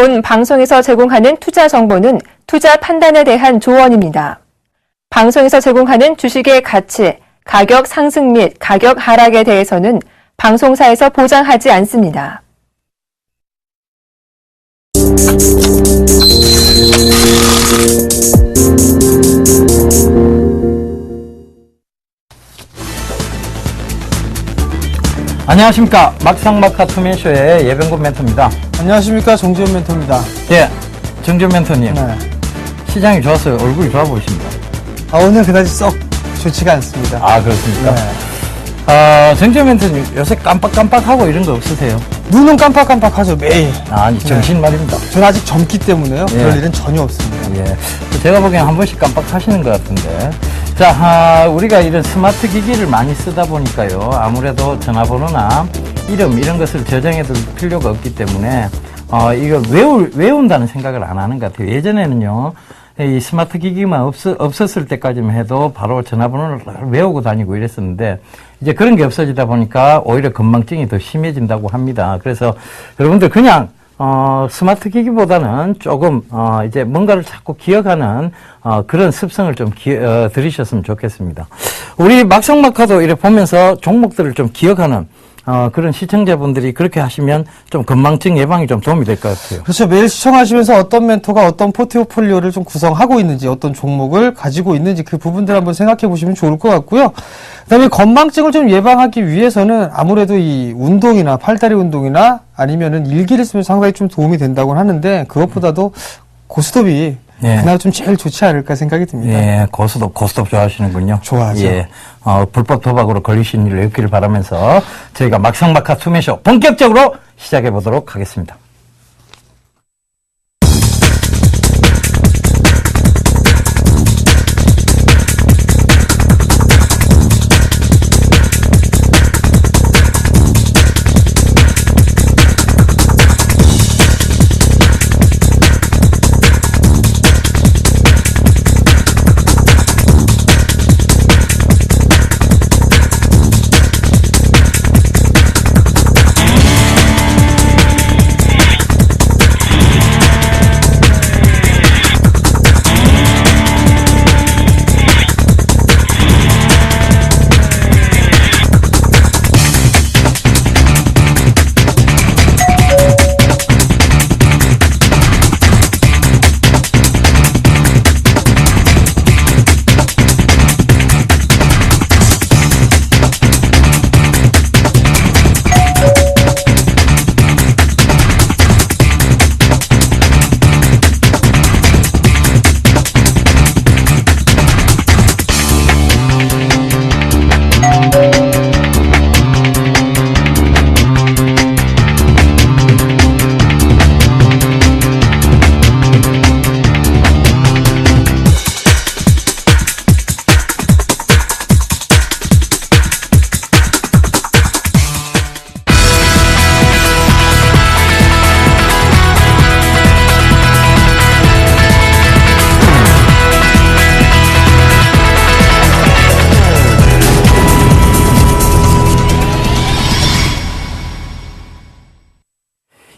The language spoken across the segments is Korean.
다음 방송에서 제공하는 투자 정보는 투자 판단에 대한 조언입니다. 방송에서 제공하는 주식의 가치, 가격 상승 및 가격 하락에 대해서는 방송사에서 보장하지 않습니다. 안녕하십니까. 막상막하 투맨쇼의 예병군 멘토입니다. 안녕하십니까. 정지현 멘토입니다. 예, 정지현 멘토님. 네. 시장이 좋았어요. 얼굴이 좋아 보이십니다. 오늘 그다지 썩 좋지가 않습니다. 아, 그렇습니까? 네. 정지현 멘토님 요새 깜빡깜빡하고 이런 거 없으세요? 눈은 깜빡깜빡하죠, 매일. 아니, 정신 말입니다. 저는 아직 젊기 때문에요. 예. 그럴 일은 전혀 없습니다. 예. 제가 보기엔 한 번씩 깜빡하시는 것 같은데. 자, 우리가 이런 스마트 기기를 많이 쓰다 보니까요. 아무래도 전화번호나 이름 이런 것을 저장해 둘 필요가 없기 때문에 이걸 외운다는 생각을 안 하는 것 같아요. 예전에는요. 이 스마트 기기만 없었을 때까지만 해도 바로 전화번호를 외우고 다니고 이랬었는데 이제 그런 게 없어지다 보니까 오히려 건망증이 더 심해진다고 합니다. 그래서 여러분들 그냥 스마트 기기보다는 조금 이제 뭔가를 자꾸 기억하는 그런 습성을 좀 들이셨으면 좋겠습니다. 우리 막상막하도 이렇게 보면서 종목들을 좀 기억하는 그런 시청자분들이 그렇게 하시면 좀 건망증 예방이 좀 도움이 될 것 같아요. 그렇죠. 매일 시청하시면서 어떤 멘토가 어떤 포트폴리오를 좀 구성하고 있는지, 어떤 종목을 가지고 있는지 그 부분들 한번 생각해 보시면 좋을 것 같고요. 그다음에 건망증을 좀 예방하기 위해서는 아무래도 이 운동이나 팔다리 운동이나 아니면은 일기를 쓰면 상당히 좀 도움이 된다고 하는데 그것보다도 고스톱이 예. 그날 좀 제일 좋지 않을까 생각이 듭니다. 예, 고스톱 좋아하시는군요. 좋아하죠. 예, 불법 도박으로 걸리신 일이 없기를 바라면서 저희가 막상막하 투맨쇼 본격적으로 시작해 보도록 하겠습니다.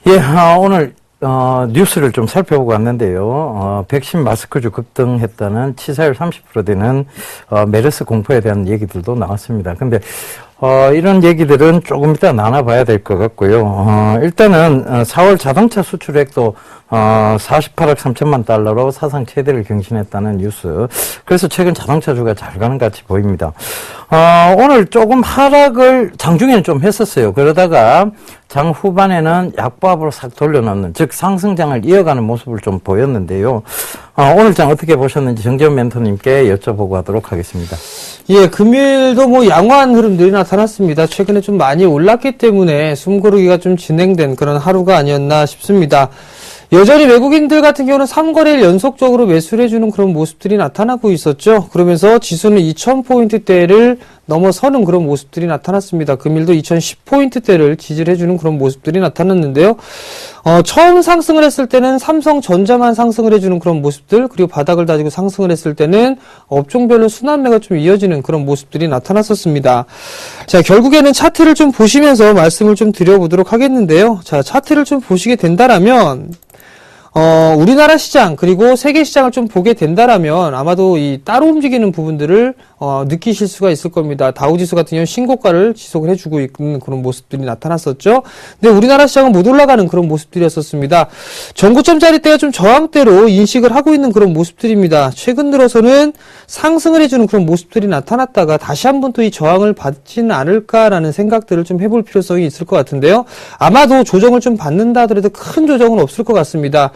예, 오늘 뉴스를 좀 살펴보고 왔는데요. 백신 마스크주 급등했다는 치사율 30% 되는 메르스 공포에 대한 얘기들도 나왔습니다. 근데 이런 얘기들은 조금 이따 나눠봐야 될 것 같고요. 일단은 4월 자동차 수출액도 48억 3천만 달러로 사상 최대를 경신했다는 뉴스. 그래서 최근 자동차주가 잘 가는 것 같이 보입니다. 오늘 조금 하락을 장중에는 좀 했었어요. 그러다가 장 후반에는 약보합으로 싹 돌려놓는, 즉 상승장을 이어가는 모습을 좀 보였는데요. 오늘 장 어떻게 보셨는지 정재훈 멘토님께 여쭤보고 하도록 하겠습니다. 예, 금요일도 뭐 양호한 흐름들이 나타났습니다. 최근에 좀 많이 올랐기 때문에 숨고르기가 좀 진행된 그런 하루가 아니었나 싶습니다. 여전히 외국인들 같은 경우는 3거래일 연속적으로 매수를 해주는 그런 모습들이 나타나고 있었죠. 그러면서 지수는 2000포인트대를 넘어서는 그런 모습들이 나타났습니다. 금일도 2010포인트대를 지지를 해주는 그런 모습들이 나타났는데요. 처음 상승을 했을 때는 삼성전자만 상승을 해주는 그런 모습들, 그리고 바닥을 다지고 상승을 했을 때는 업종별로 순환매가 좀 이어지는 그런 모습들이 나타났었습니다. 자, 결국에는 차트를 좀 보시면서 말씀을 좀 드려보도록 하겠는데요. 자, 차트를 좀 보시게 된다라면 우리나라 시장 그리고 세계 시장을 좀 보게 된다라면 아마도 이 따로 움직이는 부분들을 느끼실 수가 있을 겁니다. 다우지수 같은 경우는 신고가를 지속을 해주고 있는 그런 모습들이 나타났었죠. 근데 우리나라 시장은 못 올라가는 그런 모습들이었었습니다. 전고점짜리대가 좀 저항대로 인식을 하고 있는 그런 모습들입니다. 최근 들어서는 상승을 해주는 그런 모습들이 나타났다가 다시 한번 또 이 저항을 받지는 않을까라는 생각들을 좀 해볼 필요성이 있을 것 같은데요. 아마도 조정을 좀 받는다 하더라도 큰 조정은 없을 것 같습니다.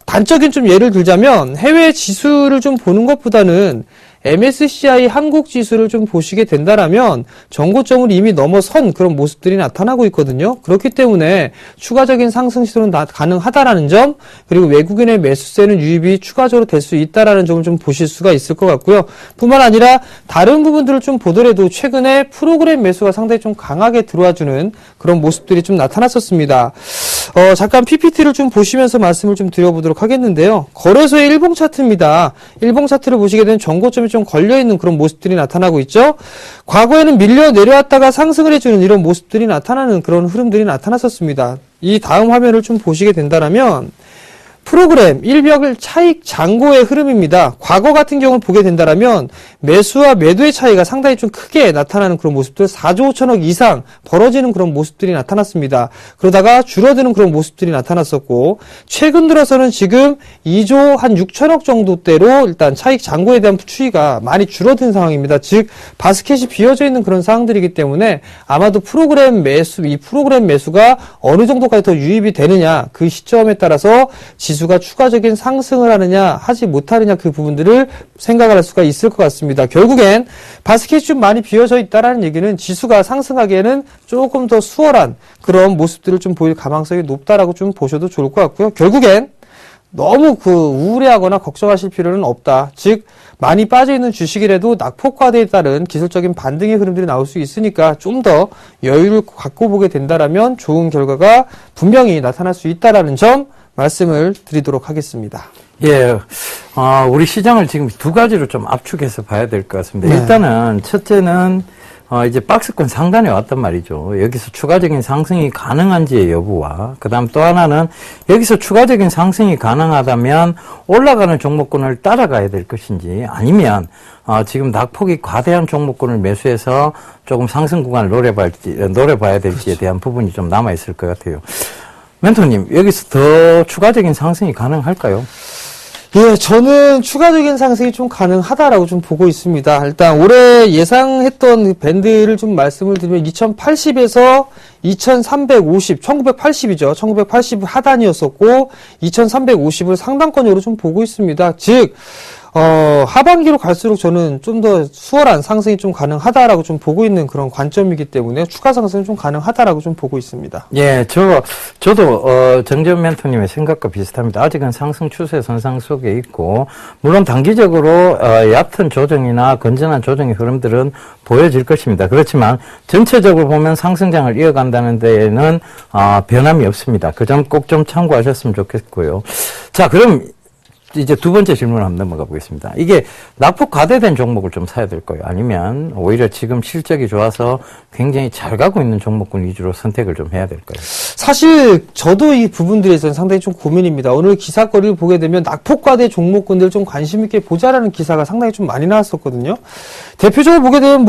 단적인 좀 예를 들자면 해외 지수를 좀 보는 것보다는 MSCI 한국 지수를 좀 보시게 된다라면 전고점을 이미 넘어선 그런 모습들이 나타나고 있거든요. 그렇기 때문에 추가적인 상승 시도는 가능하다라는 점, 그리고 외국인의 매수세는 유입이 추가적으로 될 수 있다라는 점을 좀 보실 수가 있을 것 같고요. 뿐만 아니라 다른 부분들을 좀 보더라도 최근에 프로그램 매수가 상당히 좀 강하게 들어와주는 그런 모습들이 좀 나타났었습니다. 잠깐 PPT를 좀 보시면서 말씀을 좀 드려보도록 하겠는데요. 거래소의 일봉 차트입니다. 일봉 차트를 보시게 되면 전고점이 좀 걸려있는 그런 모습들이 나타나고 있죠. 과거에는 밀려 내려왔다가 상승을 해주는 이런 모습들이 나타나는 그런 흐름들이 나타났었습니다. 이 다음 화면을 좀 보시게 된다면 프로그램 일별 차익 잔고의 흐름입니다. 과거 같은 경우를 보게 된다면 매수와 매도의 차이가 상당히 좀 크게 나타나는 그런 모습들, 4조 5천억 이상 벌어지는 그런 모습들이 나타났습니다. 그러다가 줄어드는 그런 모습들이 나타났었고, 최근 들어서는 지금 2조 한 6천억 정도대로 일단 차익 잔고에 대한 추이가 많이 줄어든 상황입니다. 즉 바스켓이 비어져 있는 그런 상황들이기 때문에 아마도 이 프로그램 매수가 어느 정도까지 더 유입이 되느냐, 그 시점에 따라서 지수가 추가적인 상승을 하느냐 하지 못하느냐, 그 부분들을 생각을 할 수가 있을 것 같습니다. 결국엔 바스켓이 좀 많이 비어져 있다라는 얘기는 지수가 상승하기에는 조금 더 수월한 그런 모습들을 좀 보일 가망성이 높다라고 좀 보셔도 좋을 것 같고요. 결국엔 너무 우울해하거나 걱정하실 필요는 없다. 즉 많이 빠져있는 주식이라도 낙폭과대에 따른 기술적인 반등의 흐름들이 나올 수 있으니까 좀 더 여유를 갖고 보게 된다라면 좋은 결과가 분명히 나타날 수 있다라는 점 말씀을 드리도록 하겠습니다. 예, 우리 시장을 지금 두 가지로 좀 압축해서 봐야 될 것 같습니다. 네. 일단은 첫째는 이제 박스권 상단에 왔단 말이죠. 여기서 추가적인 상승이 가능한지의 여부와, 그 다음 또 하나는 여기서 추가적인 상승이 가능하다면 올라가는 종목군을 따라가야 될 것인지, 아니면 지금 낙폭이 과대한 종목군을 매수해서 조금 상승 구간을 노려봐야 될지에 대한 부분이 좀 남아있을 것 같아요. 멘토님, 여기서 더 추가적인 상승이 가능할까요? 예, 저는 추가적인 상승이 좀 가능하다라고 좀 보고 있습니다. 일단 올해 예상했던 밴드를 좀 말씀을 드리면 2080에서 2350, 1980이죠. 1980 하단이었었고 2350을 상단권으로 좀 보고 있습니다. 즉 하반기로 갈수록 저는 좀 더 수월한 상승이 좀 가능하다라고 좀 보고 있는 그런 관점이기 때문에 추가 상승이 좀 가능하다라고 좀 보고 있습니다. 예, 저도 정재훈 멘토님의 생각과 비슷합니다. 아직은 상승 추세 선상 속에 있고, 물론 단기적으로 얕은 조정이나 건전한 조정의 흐름들은 보여질 것입니다. 그렇지만 전체적으로 보면 상승장을 이어간다는 데에는 변함이 없습니다. 그 점 꼭 좀 참고하셨으면 좋겠고요. 자, 그럼 이제 두 번째 질문 한번 넘어가 보겠습니다. 이게 낙폭 과대된 종목을 좀 사야 될 거예요? 아니면 오히려 지금 실적이 좋아서 굉장히 잘 가고 있는 종목군 위주로 선택을 좀 해야 될까요? 사실 저도 이 부분들에서는 상당히 좀 고민입니다. 오늘 기사거리를 보게 되면 낙폭 과대 종목군들 좀 관심 있게 보자라는 기사가 상당히 좀 많이 나왔었거든요. 대표적으로 보게 되면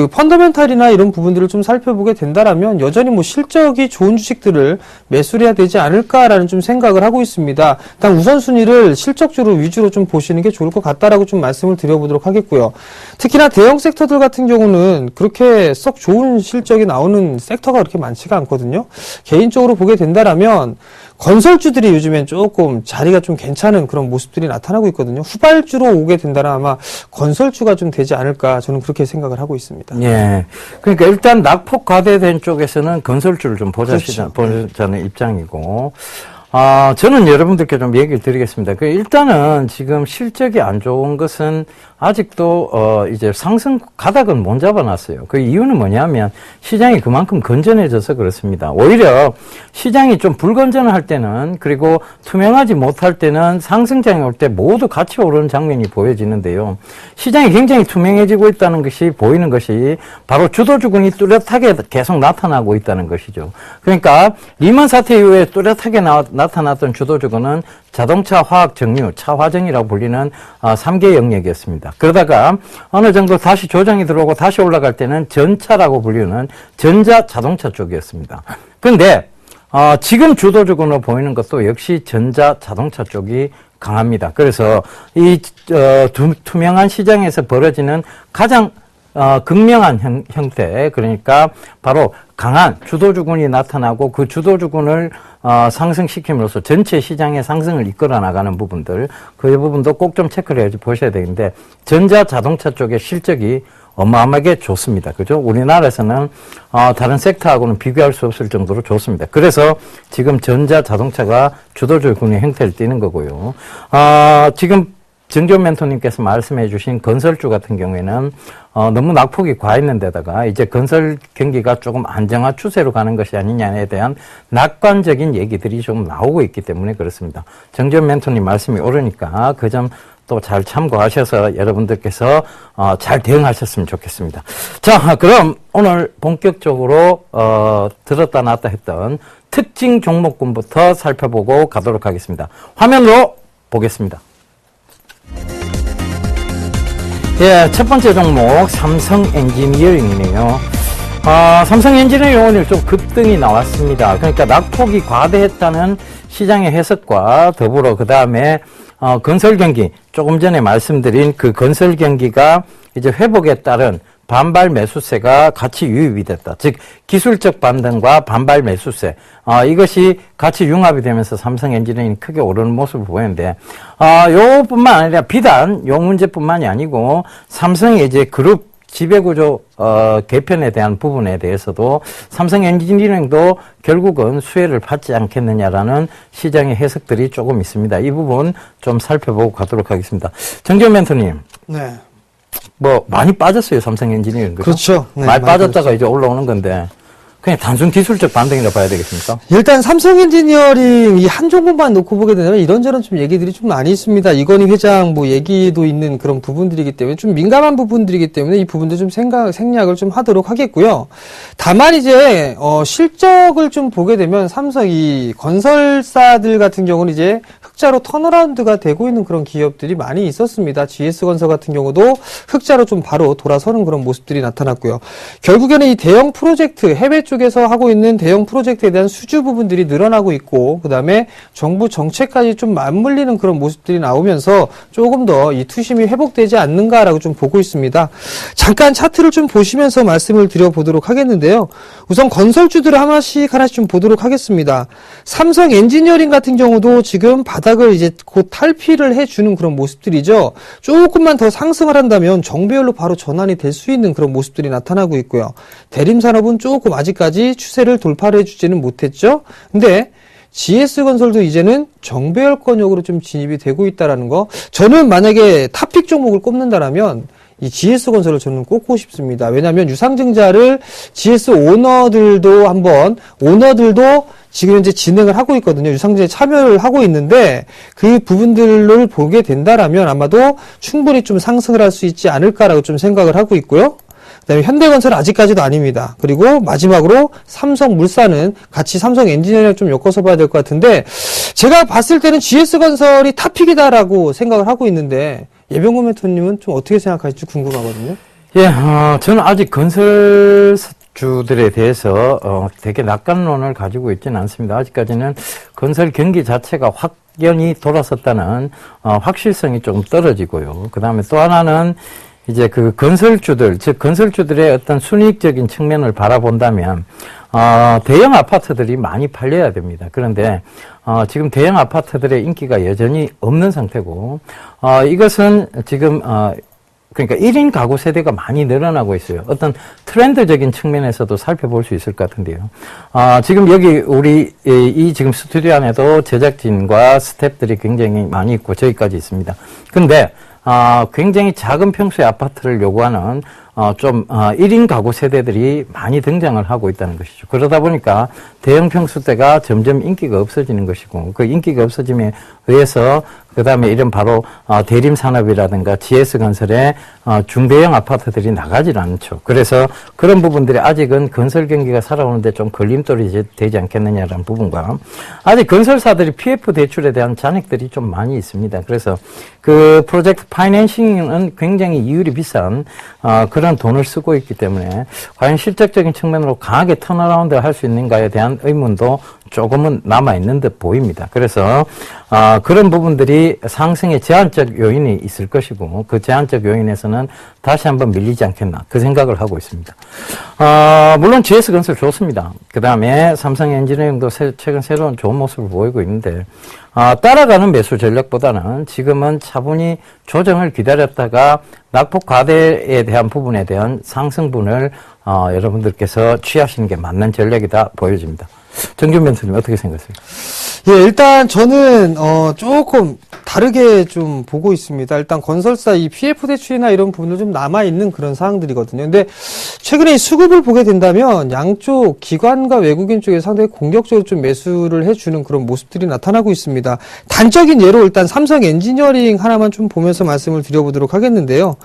펀더멘탈이나 이런 부분들을 좀 살펴보게 된다라면 여전히 실적이 좋은 주식들을 매수를 해야 되지 않을까라는 좀 생각을 하고 있습니다. 일단 우선순위를 실적주로 위주로 좀 보시는 게 좋을 것 같다라고 좀 말씀을 드려보도록 하겠고요. 특히나 대형 섹터들 같은 경우는 그렇게 썩 좋은 실적이 나오는 섹터가 그렇게 많지가 않거든요. 개인적으로 보게 된다라면 건설주들이 요즘엔 조금 자리가 좀 괜찮은 그런 모습들이 나타나고 있거든요. 후발주로 오게 된다면 아마 건설주가 좀 되지 않을까, 저는 그렇게 생각을 하고 있습니다. 예. 그러니까 일단 낙폭 과대된 쪽에서는 건설주를 좀 보자는 입장이고, 저는 여러분들께 좀 얘기를 드리겠습니다. 일단은 지금 실적이 안 좋은 것은 아직도 이제 상승 가닥은 못 잡아놨어요. 그 이유는 뭐냐면 시장이 그만큼 건전해져서 그렇습니다. 오히려 시장이 좀 불건전할 때는, 그리고 투명하지 못할 때는 상승장이 올 때 모두 같이 오르는 장면이 보여지는데요. 시장이 굉장히 투명해지고 있다는 것이 보이는 것이 바로 주도주군이 뚜렷하게 계속 나타나고 있다는 것이죠. 그러니까 리먼 사태 이후에 뚜렷하게 나타났던 주도주거는 자동차 화학 정류, 차화정이라고 불리는 3개 영역이었습니다. 그러다가 어느 정도 다시 조정이 들어오고 다시 올라갈 때는 전차라고 불리는 전자 자동차 쪽이었습니다. 그런데 지금 주도주거로 보이는 것도 역시 전자 자동차 쪽이 강합니다. 그래서 이 투명한 시장에서 벌어지는 가장 극명한 형태, 그러니까 바로 강한 주도주군이 나타나고 그 주도주군을 상승시킴으로써 전체 시장의 상승을 이끌어 나가는 부분들, 그 부분도 꼭 좀 체크를 해 보셔야 되는데, 전자 자동차 쪽의 실적이 어마어마하게 좋습니다. 그죠? 우리나라에서는 다른 섹터하고는 비교할 수 없을 정도로 좋습니다. 그래서 지금 전자 자동차가 주도주군의 형태를 띠는 거고요. 지금 정재훈 멘토님께서 말씀해 주신 건설주 같은 경우에는 너무 낙폭이 과했는 데다가 이제 건설 경기가 조금 안정화 추세로 가는 것이 아니냐에 대한 낙관적인 얘기들이 좀 나오고 있기 때문에 그렇습니다. 정재훈 멘토님 말씀이 옳으니까 그 점 또 잘 참고하셔서 여러분들께서 잘 대응하셨으면 좋겠습니다. 자, 그럼 오늘 본격적으로 들었다 놨다 했던 특징 종목군부터 살펴보고 가도록 하겠습니다. 화면으로 보겠습니다. 예, 첫 번째 종목 삼성 엔지니어링이네요. 삼성 엔지니어링 오늘 좀 급등이 나왔습니다. 그러니까 낙폭이 과대했다는 시장의 해석과 더불어 그 다음에 건설 경기, 조금 전에 말씀드린 그 건설 경기가 이제 회복에 따른 반발 매수세가 같이 유입이 됐다. 즉 기술적 반등과 반발 매수세, 이것이 같이 융합이 되면서 삼성 엔지니어링이 크게 오르는 모습을 보이는데, 요뿐만 아니라 비단 요 문제뿐만이 아니고 삼성의 이제 그룹 지배구조 개편에 대한 부분에 대해서도 삼성 엔지니어링도 결국은 수혜를 받지 않겠느냐라는 시장의 해석들이 조금 있습니다. 이 부분 좀 살펴보고 가도록 하겠습니다. 정재훈 멘토님. 네. 뭐 많이 빠졌어요, 삼성 엔지니어링. 그렇죠. 네, 많이 빠졌다가 이제 올라오는 건데 그냥 단순 기술적 반등이라 봐야 되겠습니까? 일단 삼성 엔지니어링 이 한 종목만 놓고 보게 되면 이런저런 좀 얘기들이 좀 많이 있습니다. 이건희 회장 뭐 얘기도 있는 그런 부분들이기 때문에 좀 민감한 부분들이기 때문에 이 부분도 좀 생략을 좀 하도록 하겠고요. 다만 이제 실적을 좀 보게 되면 삼성 이 건설사들 같은 경우는 이제 흑자로 턴어라운드가 되고 있는 그런 기업들이 많이 있었습니다. GS건설 같은 경우도 흑자로 좀 바로 돌아서는 그런 모습들이 나타났고요. 결국에는 이 대형 프로젝트, 해외 쪽에서 하고 있는 대형 프로젝트에 대한 수주 부분들이 늘어나고 있고, 그 다음에 정부 정책까지 좀 맞물리는 그런 모습들이 나오면서 조금 더 이 투심이 회복되지 않는가라고 좀 보고 있습니다. 잠깐 차트를 좀 보시면서 말씀을 드려보도록 하겠는데요. 우선 건설주들을 하나씩 좀 보도록 하겠습니다. 삼성 엔지니어링 같은 경우도 지금 바닥을 이제 곧 탈피를 해주는 그런 모습들이죠. 조금만 더 상승을 한다면 정배열로 바로 전환이 될 수 있는 그런 모습들이 나타나고 있고요. 대림산업은 조금 아직까지 추세를 돌파를 해주지는 못했죠. 근데 GS건설도 이제는 정배열권역으로 좀 진입이 되고 있다라는 거. 저는 만약에 탑픽 종목을 꼽는다라면 이 GS건설을 저는 꼽고 싶습니다. 왜냐하면 유상증자를 GS 오너들도 지금 현재 진행을 하고 있거든요. 유상증자에 참여를 하고 있는데 그 부분들을 보게 된다라면 아마도 충분히 좀 상승을 할 수 있지 않을까라고 좀 생각을 하고 있고요. 그다음에 현대건설은 아직까지도 아닙니다. 그리고 마지막으로 삼성물산은 같이 삼성 엔지니어링을 좀 엮어서 봐야 될 것 같은데 제가 봤을 때는 GS건설이 탑픽이다라고 생각을 하고 있는데 예병근 멘토님은 좀 어떻게 생각하실지 궁금하거든요. 예, 저는 아직 건설주들에 대해서 되게 낙관론을 가지고 있지는 않습니다. 아직까지는 건설 경기 자체가 확연히 돌아섰다는 확실성이 조금 떨어지고요. 그 다음에 또 하나는 이제 그 건설주들, 즉 건설주들의 어떤 순이익적인 측면을 바라본다면 대형 아파트들이 많이 팔려야 됩니다. 그런데 지금 대형 아파트들의 인기가 여전히 없는 상태고 이것은 지금 그러니까 1인 가구 세대가 많이 늘어나고 있어요. 어떤 트렌드적인 측면에서도 살펴볼 수 있을 것 같은데요. 지금 여기 우리 이 지금 스튜디오 안에도 제작진과 스태프들이 굉장히 많이 있고 저희까지 있습니다. 근데 굉장히 작은 평수의 아파트를 요구하는 1인 가구 세대들이 많이 등장을 하고 있다는 것이죠. 그러다 보니까 대형 평수대가 점점 인기가 없어지는 것이고 그 인기가 없어짐에 의해서 그다음에 이런 바로 대림산업이라든가 GS건설의 중대형 아파트들이 나가질 않죠. 그래서 그런 부분들이 아직은 건설 경기가 살아오는데 좀 걸림돌이 되지 않겠느냐라는 부분과 아직 건설사들이 PF 대출에 대한 잔액들이 좀 많이 있습니다. 그래서 그 프로젝트 파이낸싱은 굉장히 이율이 비싼 그런 돈을 쓰고 있기 때문에 과연 실질적인 측면으로 강하게 턴어라운드 할 수 있는가에 대한 의문도 조금은 남아있는 듯 보입니다. 그래서 그런 부분들이 상승의 제한적 요인이 있을 것이고 그 제한적 요인에서는 다시 한번 밀리지 않겠나 그 생각을 하고 있습니다. 물론 GS건설 좋습니다. 그 다음에 삼성엔지니어링도 최근 새로운 좋은 모습을 보이고 있는데 따라가는 매수 전략보다는 지금은 차분히 조정을 기다렸다가 낙폭 과대에 대한 부분에 대한 상승분을 여러분들께서 취하시는 게 맞는 전략이다 보여집니다. 정준 멘토님 어떻게 생각하세요? 예, 일단 저는 조금 다르게 좀 보고 있습니다. 일단 건설사 이 PF 대출이나 이런 부분도 좀 남아 있는 그런 사항들이거든요. 근데 최근에 이 수급을 보게 된다면 양쪽 기관과 외국인 쪽에 상당히 공격적으로 좀 매수를 해주는 그런 모습들이 나타나고 있습니다. 단적인 예로 일단 삼성 엔지니어링 하나만 좀 보면서 말씀을 드려보도록 하겠는데요.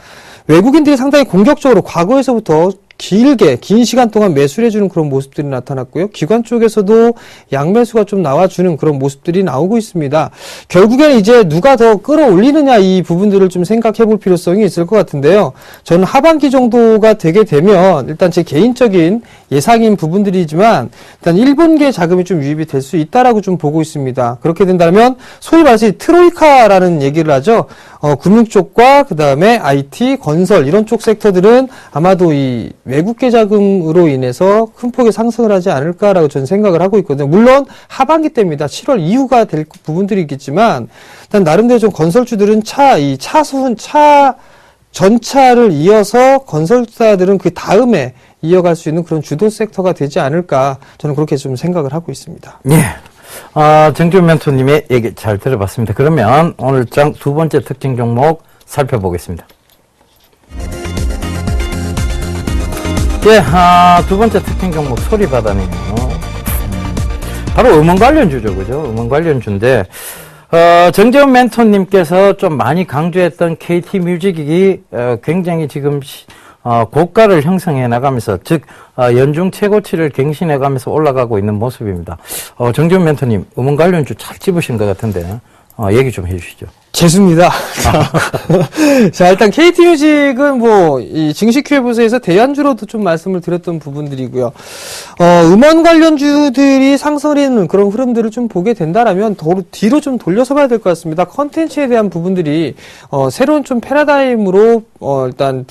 외국인들이 상당히 공격적으로 과거에서부터 긴 시간 동안 매수를 해주는 그런 모습들이 나타났고요. 기관 쪽에서도 양매수가 좀 나와주는 그런 모습들이 나오고 있습니다. 결국에는 이제 누가 더 끌어올리느냐 이 부분들을 좀 생각해 볼 필요성이 있을 것 같은데요. 저는 하반기 정도가 되게 되면 일단 제 개인적인 예상인 부분들이지만 일단 1분기에 자금이 좀 유입이 될 수 있다라고 좀 보고 있습니다. 그렇게 된다면 소위 말해서 트로이카라는 얘기를 하죠. 금융 쪽과 그 다음에 IT, 건설 이런 쪽 섹터들은 아마도 이 외국계 자금으로 인해서 큰 폭의 상승을 하지 않을까라고 저는 생각을 하고 있거든요. 물론 하반기 때입니다. 7월 이후가 될 부분들이 있겠지만 일단 나름대로 좀 건설주들은 전차를 이어서 건설사들은 그 다음에 이어갈 수 있는 그런 주도 섹터가 되지 않을까 저는 그렇게 좀 생각을 하고 있습니다. 예. 정준 멘토님의 얘기 잘 들어봤습니다. 그러면 오늘 장 두 번째 특징 종목 살펴보겠습니다. 예, 두 번째 특징 종목 소리바다네요. 바로 음원 관련주죠, 그죠? 음원 관련주인데, 정재훈 멘토님께서 좀 많이 강조했던 KT 뮤직이 굉장히 지금 고가를 형성해 나가면서, 즉, 연중 최고치를 갱신해 가면서 올라가고 있는 모습입니다. 정재훈 멘토님, 음원 관련주 잘 찝으신 것 같은데, 얘기 좀 해주시죠. 재수입니다. 자, 일단 KT뮤직은 이 증시 큐에부서에서 대안주로도 좀 말씀을 드렸던 부분들이고요. 음원 관련주들이 상승하는 그런 흐름들을 좀 보게 된다라면 뒤로 좀 돌려서 봐야 될 것 같습니다. 컨텐츠에 대한 부분들이 새로운 좀 패러다임으로 일단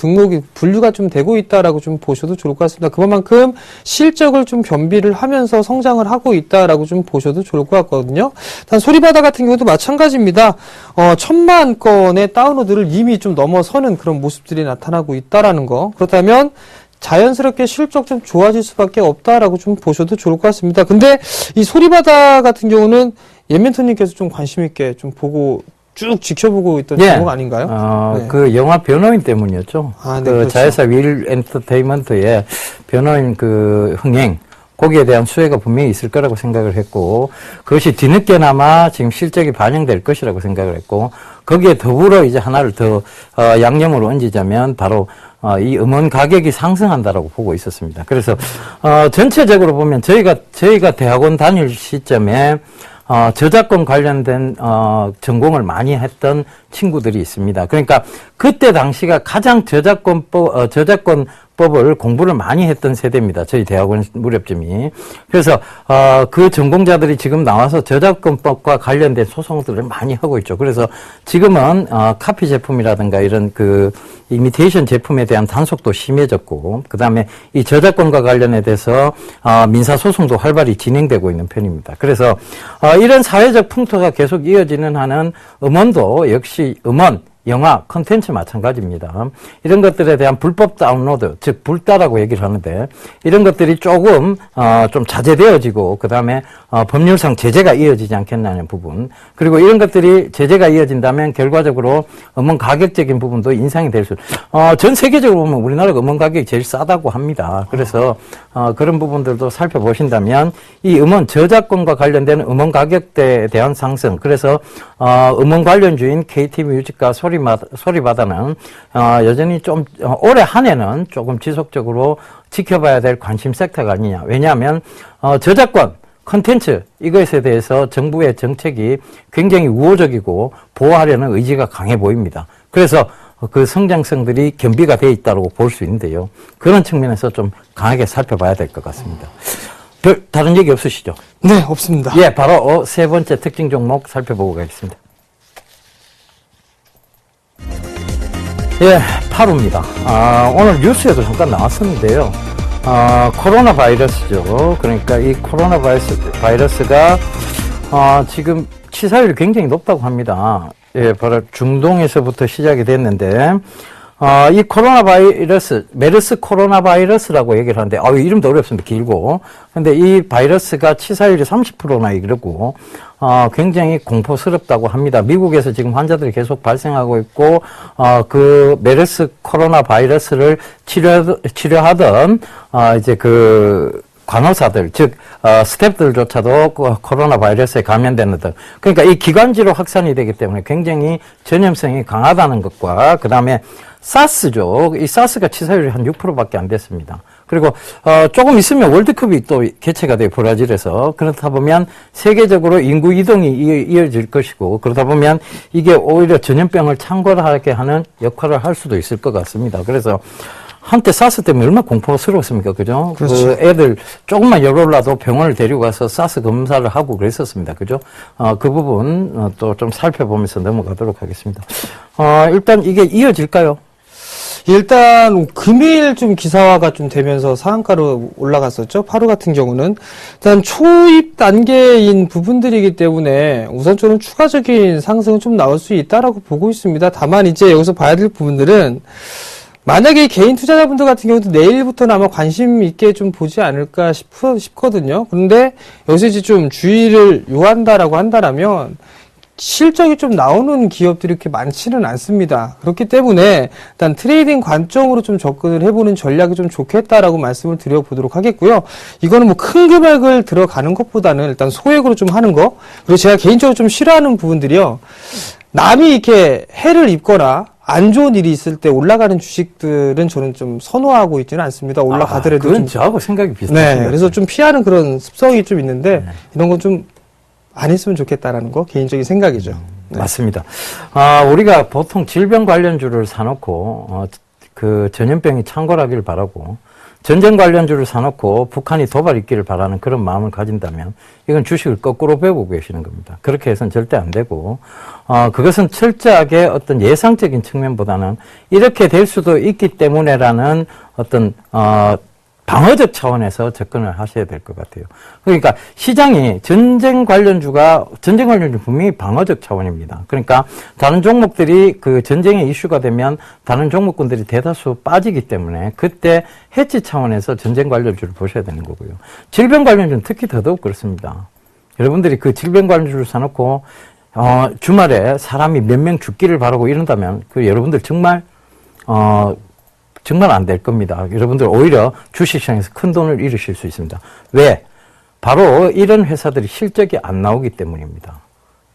분류가 좀 되고 있다라고 좀 보셔도 좋을 것 같습니다. 그만큼 실적을 좀 겸비를 하면서 성장을 하고 있다라고 좀 보셔도 좋을 것 같거든요. 일단 소리바다 같은 경우도 마찬가지입니다. 1000만 건의 다운로드를 이미 좀 넘어서는 그런 모습들이 나타나고 있다라는 거. 그렇다면 자연스럽게 실적 좀 좋아질 수밖에 없다라고 좀 보셔도 좋을 것 같습니다. 근데 이 소리바다 같은 경우는 옌멘토님께서 좀 관심 있게 좀 보고 쭉 지켜보고 있던 종목 아닌가요? 네. 그 영화 변호인 때문이었죠. 네, 그 그렇죠. 자회사 윌 엔터테인먼트의 변호인 그 흥행. 거기에 대한 수혜가 분명히 있을 거라고 생각을 했고 그것이 뒤늦게나마 지금 실적이 반영될 것이라고 생각을 했고 거기에 더불어 이제 하나를 더 양념으로 얹자면 바로 이 음원 가격이 상승한다라고 보고 있었습니다. 그래서 전체적으로 보면 저희가 대학원 다닐 시점에 저작권 관련된 전공을 많이 했던 친구들이 있습니다. 그러니까 그때 당시가 가장 저작권법을 공부를 많이 했던 세대입니다. 저희 대학원 무렵쯤이. 그래서 그 전공자들이 지금 나와서 저작권법과 관련된 소송들을 많이 하고 있죠. 그래서 지금은 카피 제품이라든가 이런 그 이미테이션 제품에 대한 단속도 심해졌고 그다음에 이 저작권과 관련해 대해서 민사 소송도 활발히 진행되고 있는 편입니다. 그래서 이런 사회적 풍토가 계속 이어지는 한은 음원도 역시 음원 영화, 컨텐츠 마찬가지입니다. 이런 것들에 대한 불법 다운로드, 즉 불다라고 얘기를 하는데 이런 것들이 조금 좀 자제되어지고 그 다음에 법률상 제재가 이어지지 않겠냐는 부분 그리고 이런 것들이 제재가 이어진다면 결과적으로 음원 가격적인 부분도 인상이 될 수 전 세계적으로 보면 우리나라가 음원 가격이 제일 싸다고 합니다. 그래서 그런 부분들도 살펴보신다면 이 음원 저작권과 관련된 음원 가격대에 대한 상승 그래서 음원 관련주인 KT뮤직과 소리바다는 여전히 좀 올해 한 해는 조금 지속적으로 지켜봐야 될 관심 섹터가 아니냐. 왜냐하면 저작권, 컨텐츠 이것에 대해서 정부의 정책이 굉장히 우호적이고 보호하려는 의지가 강해 보입니다. 그래서 그 성장성들이 겸비가 돼 있다고 볼 수 있는데요. 그런 측면에서 좀 강하게 살펴봐야 될 것 같습니다. 별 다른 얘기 없으시죠? 네, 없습니다. 예, 바로 세 번째 특징 종목 살펴보고 가겠습니다. 예, 8호입니다. 오늘 뉴스에도 잠깐 나왔었는데요. 코로나 바이러스죠. 그러니까 이 코로나 바이러스가 지금 치사율이 굉장히 높다고 합니다. 예, 바로 중동에서부터 시작이 됐는데, 이 코로나 바이러스, 메르스 코로나 바이러스라고 얘기를 하는데, 이름도 어렵습니다. 길고. 근데 이 바이러스가 치사율이 30%나 이러고, 굉장히 공포스럽다고 합니다. 미국에서 지금 환자들이 계속 발생하고 있고, 그 메르스 코로나 바이러스를 치료하던, 이제 간호사들, 즉 스태프들조차도 코로나 바이러스에 감염되는 등, 그러니까 이 기관지로 확산이 되기 때문에 굉장히 전염성이 강하다는 것과 그다음에 사스죠. 이 사스가 치사율이 한 6%밖에 안 됐습니다. 그리고 조금 있으면 월드컵이 또 개최가 돼요. 브라질에서. 그렇다 보면 세계적으로 인구 이동이 이어질 것이고, 그러다 보면 이게 오히려 전염병을 창궐하게 하는 역할을 할 수도 있을 것 같습니다. 그래서 한때 사스 때문에 얼마나 공포스러웠습니까? 그죠? 그렇죠. 그 애들 조금만 열올라도 병원을 데리고 가서 사스 검사를 하고 그랬었습니다. 그죠? 그 부분 또 좀 살펴보면서 넘어가도록 하겠습니다. 일단 이게 이어질까요? 일단 금일 좀 기사화가 좀 되면서 상한가로 올라갔었죠. 8호 같은 경우는 일단 초입 단계인 부분들이기 때문에 우선적으로 추가적인 상승은 좀 나올 수 있다라고 보고 있습니다. 다만 이제 여기서 봐야 될 부분들은 만약에 개인 투자자분들 같은 경우도 내일부터는 아마 관심 있게 좀 보지 않을까 싶거든요. 그런데 여기서 이제 좀 주의를 요한다라고 한다라면 실적이 좀 나오는 기업들이 이렇게 많지는 않습니다. 그렇기 때문에 일단 트레이딩 관점으로 좀 접근을 해보는 전략이 좀 좋겠다라고 말씀을 드려보도록 하겠고요. 이거는 뭐 큰 금액을 들어가는 것보다는 일단 소액으로 좀 하는 거. 그리고 제가 개인적으로 좀 싫어하는 부분들이요. 남이 이렇게 해를 입거나 안 좋은 일이 있을 때 올라가는 주식들은 저는 좀 선호하고 있지는 않습니다. 올라가더라도. 그건 저하고 생각이 비슷합니다. 네. 그래서 좀 피하는 그런 습성이 좀 있는데, 이런 건 좀 안 했으면 좋겠다라는 거 개인적인 생각이죠. 네. 맞습니다. 우리가 보통 질병 관련주를 사놓고 그 전염병이 창궐하기를 바라고 전쟁 관련주를 사놓고 북한이 도발 있기를 바라는 그런 마음을 가진다면 이건 주식을 거꾸로 배우고 계시는 겁니다. 그렇게 해서는 절대 안 되고 그것은 철저하게 어떤 예상적인 측면보다는 이렇게 될 수도 있기 때문에라는 어떤 방어적 차원에서 접근을 하셔야 될 것 같아요. 그러니까 시장이 전쟁 관련주 분명히 방어적 차원입니다. 그러니까 다른 종목들이 그 전쟁의 이슈가 되면 다른 종목군들이 대다수 빠지기 때문에 그때 해치 차원에서 전쟁 관련주를 보셔야 되는 거고요. 질병 관련주는 특히 더더욱 그렇습니다. 여러분들이 그 질병 관련주를 사놓고 주말에 사람이 몇 명 죽기를 바라고 이런다면 그 여러분들 정말 안 될 겁니다. 여러분들 오히려 주식시장에서 큰 돈을 잃으실 수 있습니다. 왜? 바로 이런 회사들이 실적이 안 나오기 때문입니다.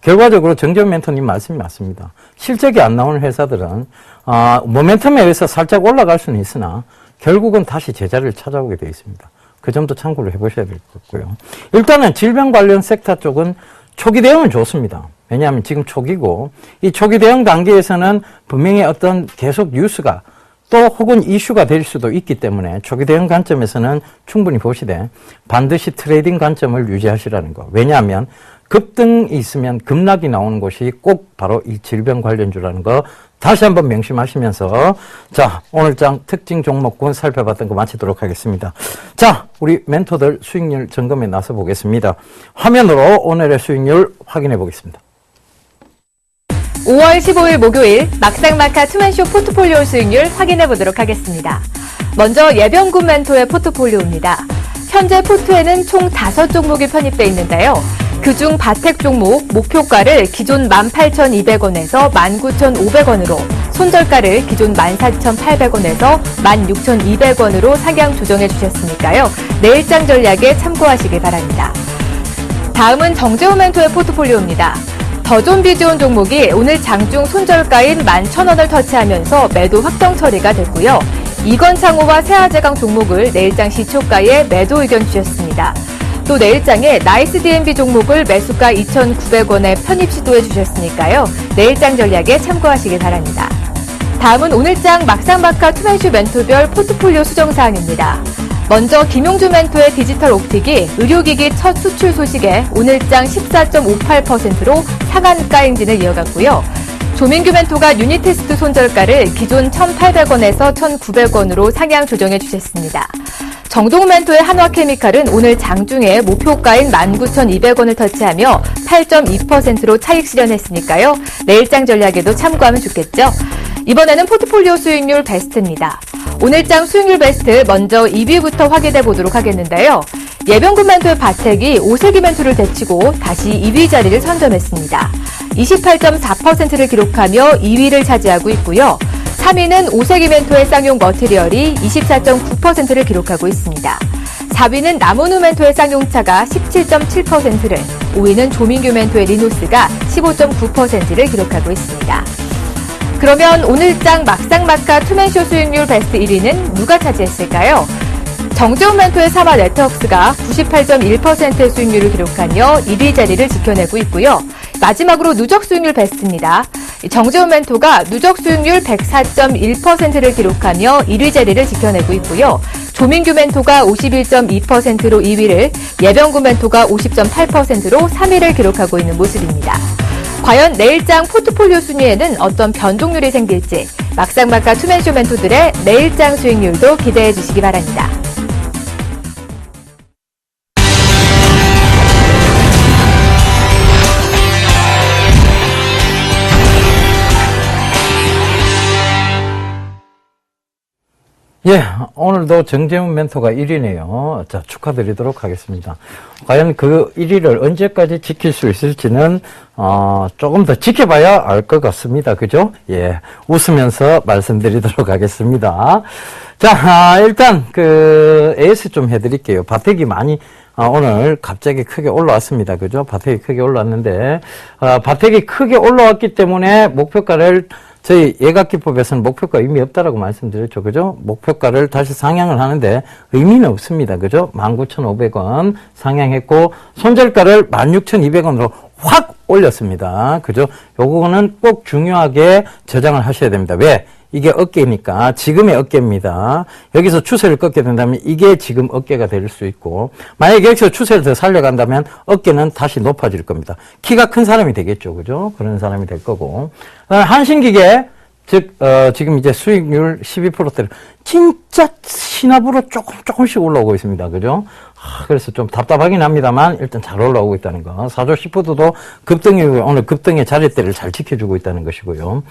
결과적으로 정재훈 멘토님 말씀이 맞습니다. 실적이 안 나오는 회사들은 모멘텀에 의해서 살짝 올라갈 수는 있으나 결국은 다시 제자리를 찾아오게 되어 있습니다. 그 점도 참고를 해보셔야 될 것 같고요. 일단은 질병 관련 섹터 쪽은 초기 대응은 좋습니다. 왜냐하면 지금 초기고 이 초기 대응 단계에서는 분명히 어떤 계속 뉴스가 또 혹은 이슈가 될 수도 있기 때문에 초기 대응 관점에서는 충분히 보시되 반드시 트레이딩 관점을 유지하시라는 거. 왜냐하면 급등이 있으면 급락이 나오는 곳이 꼭 바로 이 질병 관련주라는 거 다시 한번 명심하시면서 자, 오늘장 특징 종목군 살펴봤던 거 마치도록 하겠습니다. 자, 우리 멘토들 수익률 점검에 나서 보겠습니다. 화면으로 오늘의 수익률 확인해 보겠습니다. 5월 15일 목요일 막상막하 투맨쇼 포트폴리오 수익률 확인해 보도록 하겠습니다. 먼저 예병군 멘토의 포트폴리오입니다. 현재 포트에는 총 5종목이 편입되어 있는데요. 그중 바텍 종목 목표가를 기존 18,200원에서 19,500원으로, 손절가를 기존 14,800원에서 16,200원으로 상향 조정해 주셨으니까요. 내일장 전략에 참고하시기 바랍니다. 다음은 정재호 멘토의 포트폴리오입니다. 더존비즈온 종목이 오늘 장중 손절가인 11,000원을 터치하면서 매도 확정 처리가 됐고요. 이건창호와 세아제강 종목을 내일장 시초가에 매도 의견 주셨습니다. 또 내일장에 나이스 DNB 종목을 매수가 2,900원에 편입 시도해 주셨으니까요. 내일장 전략에 참고하시기 바랍니다. 다음은 오늘장 막상막하 투맨쇼 멘토별 포트폴리오 수정사항입니다. 먼저 김용주 멘토의 디지털 옵틱이 의료기기 첫 수출 소식에 오늘장 14.58%로 상한가 행진을 이어갔고요. 조민규 멘토가 유니테스트 손절가를 기존 1,800원에서 1,900원으로 상향 조정해 주셨습니다. 정동 멘토의 한화케미칼은 오늘 장중에 목표가인 19,200원을 터치하며 8.2%로 차익 실현했으니까요. 내일장 전략에도 참고하면 좋겠죠. 이번에는 포트폴리오 수익률 베스트입니다. 오늘장 수익률 베스트 먼저 2위부터 확인해 보도록 하겠는데요. 예병군 멘토의 바텍이 오세기 멘토를 제치고 다시 2위 자리를 선점했습니다. 28.4%를 기록하며 2위를 차지하고 있고요. 3위는 오세기 멘토의 쌍용 머티리얼이 24.9%를 기록하고 있습니다. 4위는 남은우 멘토의 쌍용차가 17.7%를, 5위는 조민규 멘토의 리노스가 15.9%를 기록하고 있습니다. 그러면 오늘장 막상막하 투맨쇼 수익률 베스트 1위는 누가 차지했을까요? 정재훈 멘토의 사마 네트워크스가 98.1%의 수익률을 기록하며 1위 자리를 지켜내고 있고요. 마지막으로 누적 수익률 베스트입니다. 정재훈 멘토가 누적 수익률 104.1%를 기록하며 1위 자리를 지켜내고 있고요. 조민규 멘토가 51.2%로 2위를, 예병구 멘토가 50.8%로 3위를 기록하고 있는 모습입니다. 과연 내일장 포트폴리오 순위에는 어떤 변동률이 생길지 막상막하 투맨쇼 멘토들의 내일장 수익률도 기대해 주시기 바랍니다. 예, 오늘도 정재훈 멘토가 1위네요. 자, 축하드리도록 하겠습니다. 과연 그 1위를 언제까지 지킬 수 있을지는, 조금 더 지켜봐야 알 것 같습니다. 그죠? 예, 웃으면서 말씀드리도록 하겠습니다. 자, 일단, AS 좀 해드릴게요. 바텍이 많이, 오늘 갑자기 크게 올라왔습니다. 그죠? 바텍이 크게 올라왔는데, 바텍이 크게 올라왔기 때문에 목표가를 저희 예각기법에서는 목표가 의미 없다라고 말씀드렸죠. 그죠? 목표가를 다시 상향을 하는데 의미는 없습니다. 그죠? 19,500원 상향했고, 손절가를 16,200원으로 확 올렸습니다. 그죠? 요거는 꼭 중요하게 저장을 하셔야 됩니다. 왜? 이게 어깨니까, 지금의 어깨입니다. 여기서 추세를 꺾게 된다면 이게 지금 어깨가 될 수 있고, 만약에 여기서 추세를 더 살려간다면 어깨는 다시 높아질 겁니다. 키가 큰 사람이 되겠죠. 그죠? 그런 사람이 될 거고. 한신기계, 즉, 지금 이제 수익률 12%대로 진짜 신압으로 조금씩 올라오고 있습니다. 그죠? 그래서 좀 답답하긴 합니다만 일단 잘 올라오고 있다는 거. 사조 시푸드도 급등이, 오늘 급등의 자리대를 잘 지켜주고 있다는 것이고요.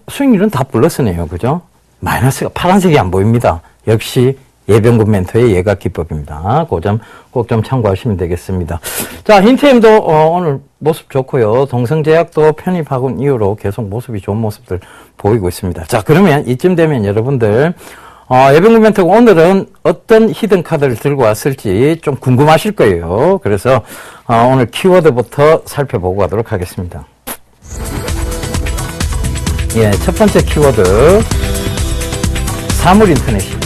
수익률은 다 플러스네요. 그죠? 마이너스가 파란색이 안 보입니다. 역시 예병군 멘토의 예각기법입니다. 그 점 꼭 좀 참고하시면 되겠습니다. 자, 힌트엠도 오늘 모습 좋고요. 동성제약도 편입하고 이후로 계속 모습이 좋은 모습들 보이고 있습니다. 자, 그러면 이쯤 되면 여러분들 예병군 멘토가 오늘은 어떤 히든 카드를 들고 왔을지 좀 궁금하실 거예요. 그래서 오늘 키워드부터 살펴보고 가도록 하겠습니다. 예, 첫 번째 키워드 사물인터넷이죠.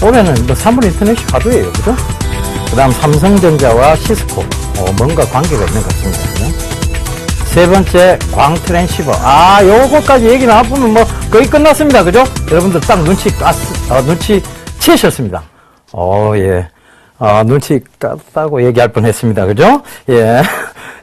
올해는 뭐 사물인터넷이 화두예요. 그죠? 그 다음 삼성전자와 시스코 뭔가 관계가 있는 것 같습니다. 그죠? 세 번째 광트랜시버. 요거까지 얘기 나와보면 뭐 거의 끝났습니다. 그죠? 여러분들 딱 눈치 채셨습니다. 예. 눈치 깠다고 얘기할 뻔 했습니다. 그죠? 예.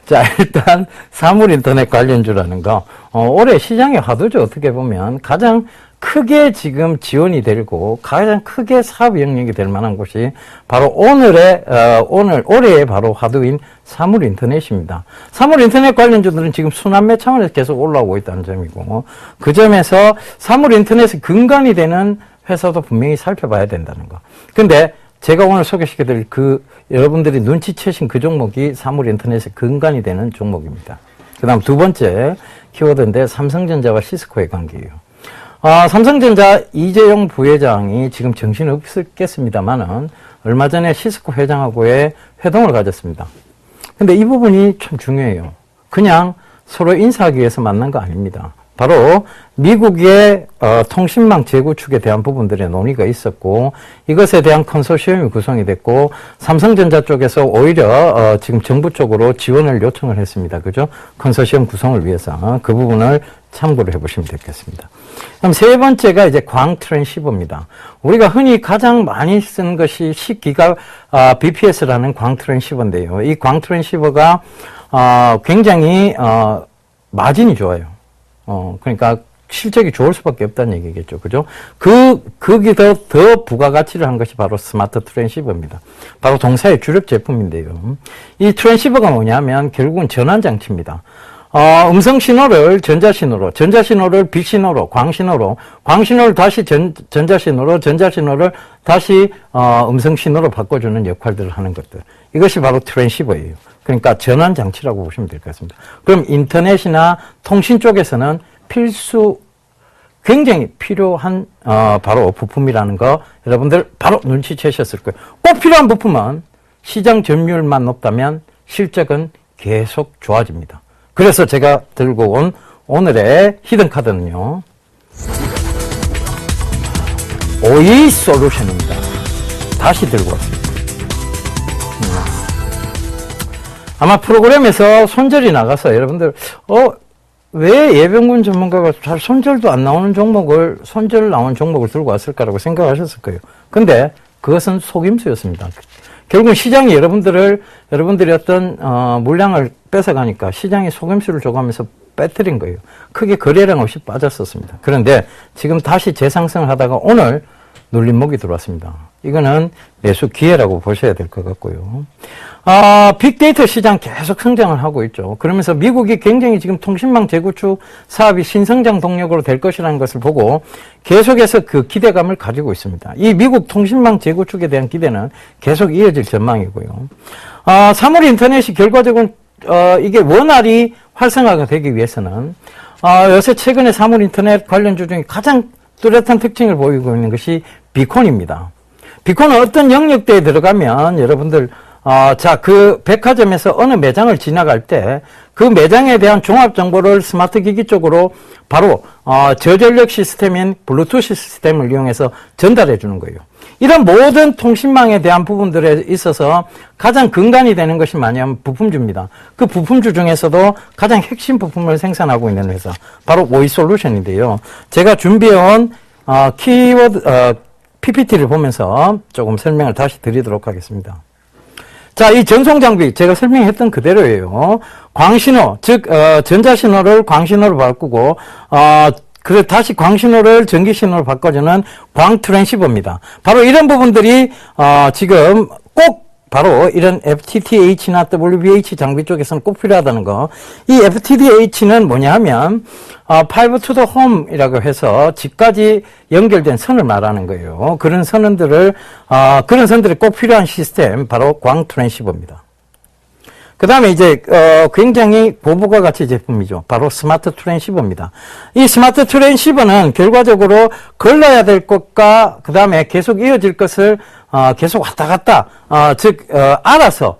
자, 일단, 사물인터넷 관련주라는 거, 올해 시장의 화두죠. 어떻게 보면. 가장 크게 지금 지원이 되고, 가장 크게 사업 영역이 될 만한 곳이 바로 올해의 바로 화두인 사물인터넷입니다. 사물인터넷 관련주들은 지금 순환매 차원에서 계속 올라오고 있다는 점이고, 그 점에서 사물인터넷의 근간이 되는 회사도 분명히 살펴봐야 된다는 거. 근데, 제가 오늘 소개시켜드릴 여러분들이 눈치채신 그 종목이 사물인터넷의 근간이 되는 종목입니다. 그 다음 두 번째 키워드인데 삼성전자와 시스코의 관계예요. 삼성전자 이재용 부회장이 지금 정신없겠습니다만은 얼마 전에 시스코 회장하고의 회동을 가졌습니다. 근데 이 부분이 참 중요해요. 그냥 서로 인사하기 위해서 만난 거 아닙니다. 바로 미국의 통신망 재구축에 대한 부분들의 논의가 있었고 이것에 대한 컨소시엄이 구성이 됐고 삼성전자 쪽에서 오히려 지금 정부 쪽으로 지원을 요청을 했습니다. 그죠? 컨소시엄 구성을 위해서 그 부분을 참고를 해보시면 되겠습니다. 그럼 세 번째가 이제 광 트랜시버입니다. 우리가 흔히 가장 많이 쓰는 것이 10기가 BPS라는 광 트랜시버인데요. 이 광 트랜시버가 굉장히 마진이 좋아요. 그러니까 실적이 좋을 수밖에 없다는 얘기겠죠. 그죠? 거기서 더 부가가치를 한 것이 바로 스마트 트랜시버입니다. 바로 동사의 주력 제품인데요. 이 트랜시버가 뭐냐면 결국은 전환장치입니다. 음성 신호를 전자신호로, 전자신호를 빛신호로, 광신호로, 광신호를 다시 전자신호로, 전자신호를 다시 음성신호로 바꿔주는 역할들을 하는 것들. 이것이 바로 트랜시버예요. 그러니까 전환장치라고 보시면 될 것 같습니다. 그럼 인터넷이나 통신 쪽에서는 굉장히 필요한 바로 부품이라는 거 여러분들 바로 눈치채셨을 거예요. 꼭 필요한 부품은 시장 점유율만 높다면 실적은 계속 좋아집니다. 그래서 제가 들고 온 오늘의 히든카드는요. 오이 솔루션입니다. 다시 들고 왔습니다. 아마 프로그램에서 손절이 나가서 여러분들 왜 예병군 전문가가 잘 손절 나온 종목을 들고 왔을까라고 생각하셨을 거예요. 근데 그것은 속임수였습니다. 결국은 시장이 여러분들이 어떤 물량을 뺏어가니까 시장이 속임수를 줘가면서 빼뜨린 거예요. 크게 거래량 없이 빠졌었습니다. 그런데 지금 다시 재상승을 하다가 오늘 눌림목이 들어왔습니다. 이거는 매수 기회라고 보셔야 될 것 같고요. 빅데이터 시장 계속 성장을 하고 있죠. 그러면서 미국이 굉장히 지금 통신망 재구축 사업이 신성장 동력으로 될 것이라는 것을 보고 계속해서 그 기대감을 가지고 있습니다. 이 미국 통신망 재구축에 대한 기대는 계속 이어질 전망이고요. 사물 인터넷이 결과적으로 이게 원활히 활성화가 되기 위해서는 요새 최근에 사물 인터넷 관련주 중에 가장 뚜렷한 특징을 보이고 있는 것이 비콘입니다. 비콘은 어떤 영역대에 들어가면 여러분들 그 백화점에서 어느 매장을 지나갈 때 그 매장에 대한 종합 정보를 스마트 기기 쪽으로 바로 저전력 시스템인 블루투스 시스템을 이용해서 전달해 주는 거예요. 이런 모든 통신망에 대한 부분들에 있어서 가장 근간이 되는 것이 뭐냐면 부품주입니다. 그 부품주 중에서도 가장 핵심 부품을 생산하고 있는 회사 바로 오이솔루션인데요. 제가 준비해온 키워드 PPT를 보면서 조금 설명을 다시 드리도록 하겠습니다. 자, 이 전송 장비 제가 설명했던 그대로예요. 광신호, 즉 전자신호를 광신호로 바꾸고 그래 다시 광신호를 전기신호로 바꿔주는 광 트랜시버입니다. 바로 이런 부분들이 지금 꼭 바로 이런 FTTH나 WBH 장비 쪽에서는 꼭 필요하다는 거. 이 FTTH는 뭐냐 하면 Fiber to the Home이라고 해서 집까지 연결된 선을 말하는 거예요. 그런 선들이 꼭 필요한 시스템 바로 광 트랜시버입니다. 그 다음에 이제 굉장히 고부가 가치 제품이죠. 바로 스마트 트랜시버입니다. 이 스마트 트랜시버는 결과적으로 걸러야 될 것과 그 다음에 계속 이어질 것을 계속 왔다 갔다 알아서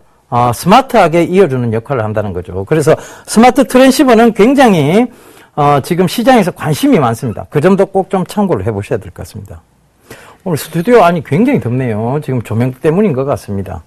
스마트하게 이어주는 역할을 한다는 거죠. 그래서 스마트 트랜시버는 굉장히 지금 시장에서 관심이 많습니다. 그 점도 꼭 좀 참고를 해보셔야 될 것 같습니다. 오늘 스튜디오 안이 굉장히 덥네요. 지금 조명 때문인 것 같습니다.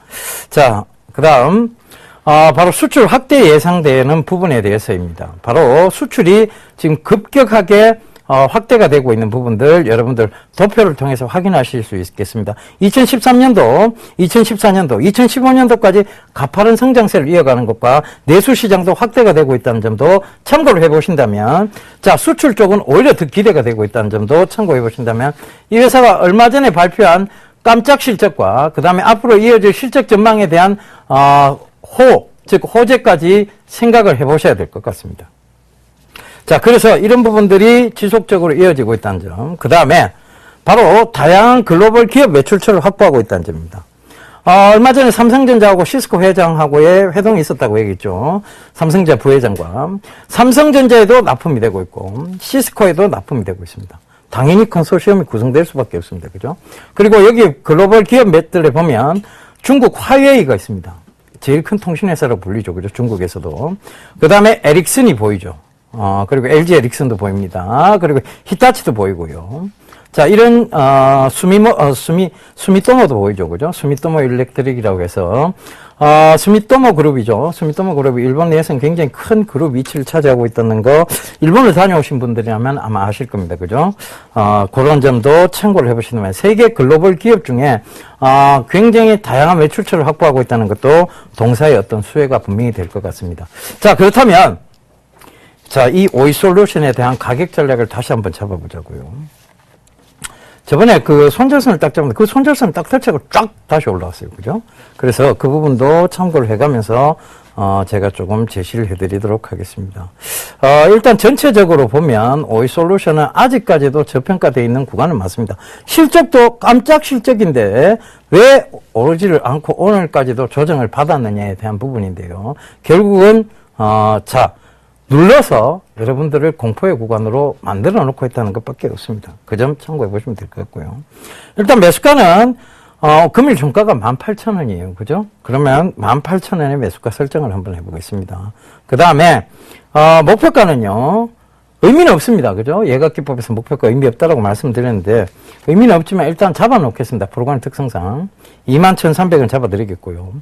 자, 그 다음 바로 수출 확대 예상되는 부분에 대해서입니다. 바로 수출이 지금 급격하게 확대가 되고 있는 부분들 여러분들 도표를 통해서 확인하실 수 있겠습니다. 2013년도, 2014년도, 2015년도까지 가파른 성장세를 이어가는 것과 내수 시장도 확대가 되고 있다는 점도 참고를 해보신다면 자, 수출 쪽은 오히려 더 기대가 되고 있다는 점도 참고해 보신다면 이 회사가 얼마 전에 발표한 깜짝 실적과 그 다음에 앞으로 이어질 실적 전망에 대한 호재까지 생각을 해보셔야 될 것 같습니다. 자, 그래서 이런 부분들이 지속적으로 이어지고 있다는 점. 그 다음에 바로 다양한 글로벌 기업 매출처를 확보하고 있다는 점입니다. 얼마 전에 삼성전자하고 시스코 회장하고의 회동이 있었다고 얘기했죠. 삼성전자 부회장과. 삼성전자에도 납품이 되고 있고, 시스코에도 납품이 되고 있습니다. 당연히 컨소시엄이 구성될 수밖에 없습니다. 그죠? 그리고 여기 글로벌 기업 맷들에 보면 중국 화웨이가 있습니다. 제일 큰 통신회사로 불리죠. 그죠? 중국에서도. 그 다음에 에릭슨이 보이죠. 그리고 LG 에릭슨도 보입니다. 그리고 히타치도 보이고요. 자, 이런, 수미토모도 보이죠. 그죠? 수미토모 일렉트릭이라고 해서, 수미토모 그룹이죠. 수미토모 그룹이 일본 내에서는 굉장히 큰 그룹 위치를 차지하고 있다는 거, 일본을 다녀오신 분들이라면 아마 아실 겁니다. 그죠? 그런 점도 참고를 해보시면, 세계 글로벌 기업 중에, 굉장히 다양한 매출처를 확보하고 있다는 것도 동사의 어떤 수혜가 분명히 될 것 같습니다. 자, 그렇다면, 자, 이 오이 솔루션에 대한 가격 전략을 다시 한번 잡아보자고요. 저번에 그 손절선을 딱 잡았는데 그 손절선 딱 터치하고 쫙 다시 올라왔어요. 그죠? 그래서 그 부분도 참고를 해가면서 제가 조금 제시를 해드리도록 하겠습니다. 일단 전체적으로 보면 오이 솔루션은 아직까지도 저평가되어 있는 구간은 맞습니다. 실적도 깜짝 실적인데 왜 오르지를 않고 오늘까지도 조정을 받았느냐에 대한 부분인데요. 결국은 자, 눌러서 여러분들을 공포의 구간으로 만들어 놓고 있다는 것밖에 없습니다. 그 점 참고해 보시면 될 것 같고요. 일단 매수가는 금일 종가가 18,000원이에요. 그죠? 그러면 18,000원의 매수가 설정을 한번 해보겠습니다. 그 다음에 목표가는요. 의미는 없습니다. 그죠? 예각기법에서 목표가 의미 없다라고 말씀드렸는데 의미는 없지만 일단 잡아놓겠습니다. 프로그램 특성상 21,300원 잡아드리겠고요.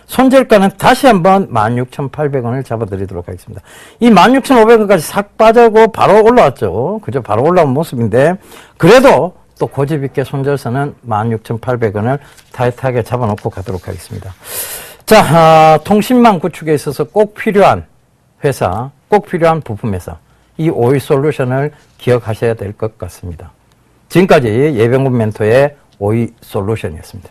손절가는 다시 한번 16,800원을 잡아드리도록 하겠습니다. 이 16,500원까지 싹 빠져고 바로 올라왔죠. 그죠? 바로 올라온 모습인데 그래도 또 고집 있게 손절선은 16,800원을 타이트하게 잡아놓고 가도록 하겠습니다. 자, 통신망 구축에 있어서 꼭 필요한 회사, 꼭 필요한 부품 회사. 이 오이 솔루션을 기억하셔야 될 것 같습니다. 지금까지 예병군 멘토의 오이 솔루션이었습니다.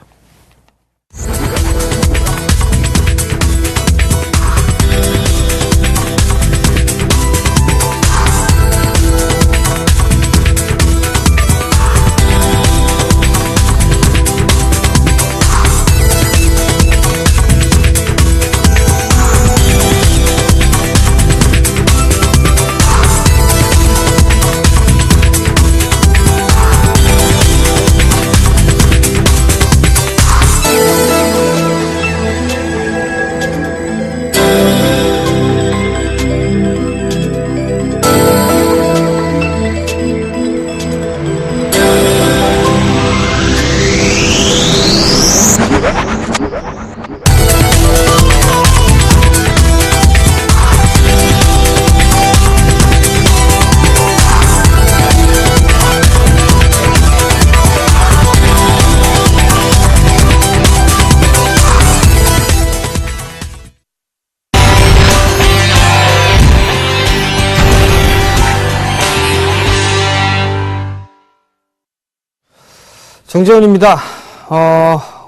정재훈입니다.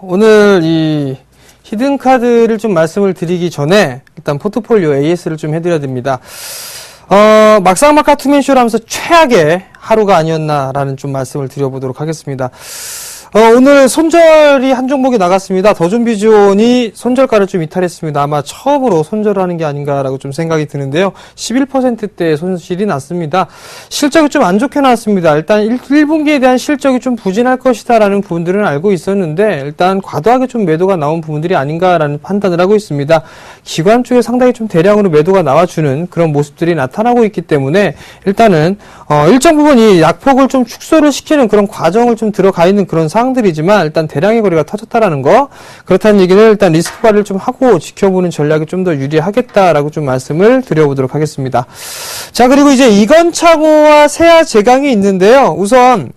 오늘 이 히든카드를 좀 말씀을 드리기 전에 일단 포트폴리오 AS를 좀 해드려야 됩니다. 막상막하 투맨쇼를 하면서 최악의 하루가 아니었나라는 좀 말씀을 드려보도록 하겠습니다. 오늘 손절이 한 종목이 나갔습니다. 더존비존이 손절가를 좀 이탈했습니다. 아마 처음으로 손절을 하는 게 아닌가라고 좀 생각이 드는데요. 11%대의 손실이 났습니다. 실적이 좀 안 좋게 나왔습니다. 일단 1분기에 대한 실적이 좀 부진할 것이다라는 부분들은 알고 있었는데 일단 과도하게 좀 매도가 나온 부분들이 아닌가라는 판단을 하고 있습니다. 기관 쪽에 상당히 좀 대량으로 매도가 나와주는 그런 모습들이 나타나고 있기 때문에 일단은 일정 부분 이 약폭을 좀 축소를 시키는 그런 과정을 좀 들어가 있는 그런 상황들이지만 일단 대량의 거래가 터졌다라는 거, 그렇다는 얘기는 일단 리스크 관리를 좀 하고 지켜보는 전략이 좀 더 유리하겠다라고 좀 말씀을 드려보도록 하겠습니다. 자, 그리고 이제 이건창호와 세아제강이 있는데요. 우선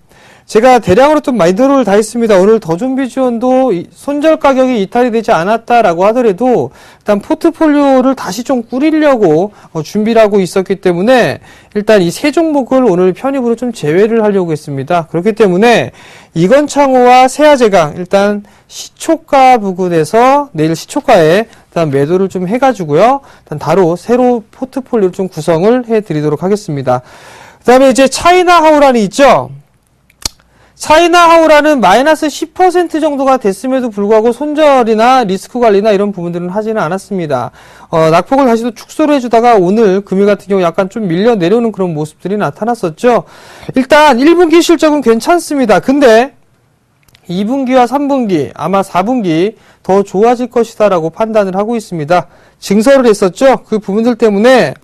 제가 대량으로 좀 마이너를 다 했습니다. 오늘 더존비지원도 손절 가격이 이탈이 되지 않았다라고 하더라도 일단 포트폴리오를 다시 좀 꾸리려고 준비를 하고 있었기 때문에 일단 이 세 종목을 오늘 편입으로 좀 제외를 하려고 했습니다. 그렇기 때문에 이건창호와 세아제강 일단 시초가 부근에서 내일 시초가에 일단 매도를 좀 해가지고요. 일단 바로 새로 포트폴리오를 좀 구성을 해드리도록 하겠습니다. 그 다음에 이제 차이나하우란이 있죠. 차이나하우란은 마이너스 10% 정도가 됐음에도 불구하고 손절이나 리스크 관리나 이런 부분들은 하지는 않았습니다. 낙폭을 다시 또 축소를 해주다가 오늘 금일 같은 경우 약간 좀 밀려 내려오는 그런 모습들이 나타났었죠. 일단 1분기 실적은 괜찮습니다. 근데 2분기와 3분기, 아마 4분기 더 좋아질 것이다라고 판단을 하고 있습니다. 증설을 했었죠. 그 부분들 때문에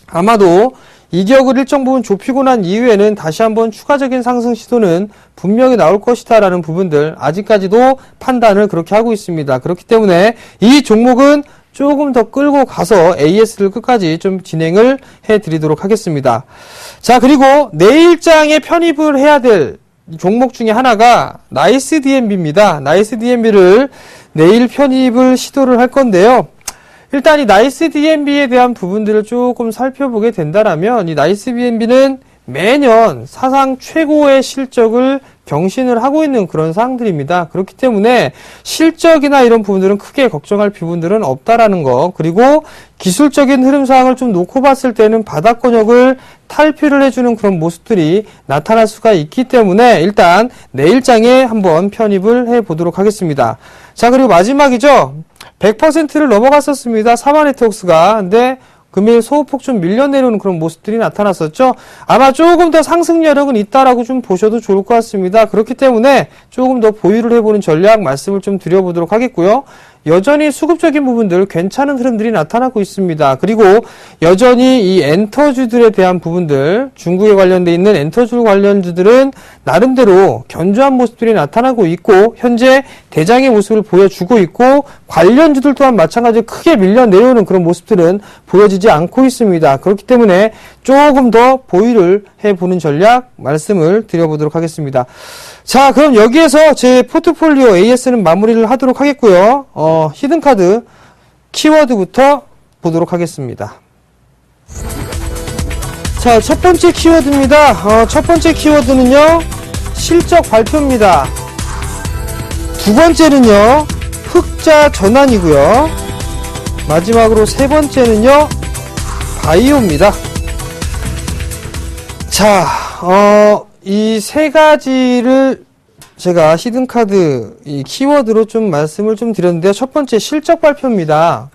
아마도 이격을 일정 부분 좁히고 난 이후에는 다시 한번 추가적인 상승 시도는 분명히 나올 것이다라는 부분들 아직까지도 판단을 그렇게 하고 있습니다. 그렇기 때문에 이 종목은 조금 더 끌고 가서 AS를 끝까지 좀 진행을 해드리도록 하겠습니다. 자, 그리고 내일장에 편입을 해야 될 종목 중에 하나가 나이스 DNB입니다. 나이스 DNB를 내일 편입을 시도를 할 건데요. 일단 이 나이스 DNB에 대한 부분들을 조금 살펴보게 된다면 이 나이스 DNB는 매년 사상 최고의 실적을 경신을 하고 있는 그런 상황들입니다. 그렇기 때문에 실적이나 이런 부분들은 크게 걱정할 부분들은 없다라는 거, 그리고 기술적인 흐름 상황을 좀 놓고 봤을 때는 바닥권역을 탈피를 해주는 그런 모습들이 나타날 수가 있기 때문에 일단 내일장에 한번 편입을 해보도록 하겠습니다. 자, 그리고 마지막이죠. 100%를 넘어갔었습니다. 사마네트웍스가. 근데 금일 소폭 좀 밀려내려오는 그런 모습들이 나타났었죠. 아마 조금 더 상승 여력은 있다라고 좀 보셔도 좋을 것 같습니다. 그렇기 때문에 조금 더 보유를 해보는 전략 말씀을 좀 드려보도록 하겠고요. 여전히 수급적인 부분들 괜찮은 흐름들이 나타나고 있습니다. 그리고 여전히 이 엔터주들에 대한 부분들, 중국에 관련돼 있는 엔터주 관련주들은 나름대로 견조한 모습들이 나타나고 있고 현재 대장의 모습을 보여주고 있고 관련주들 또한 마찬가지로 크게 밀려 내려오는 그런 모습들은 보여지지 않고 있습니다. 그렇기 때문에 조금 더 보유를 해보는 전략 말씀을 드려보도록 하겠습니다. 자, 그럼 여기에서 제 포트폴리오 AS는 마무리를 하도록 하겠고요. 히든카드 키워드부터 보도록 하겠습니다. 자, 첫 번째 키워드입니다. 첫 번째 키워드는요, 실적 발표입니다. 두 번째는요, 흑자 전환이고요. 마지막으로 세 번째는요, 바이오입니다. 자, 이 세 가지를 제가 히든카드 이 키워드로 좀 말씀을 좀 드렸는데요. 첫 번째 실적 발표입니다.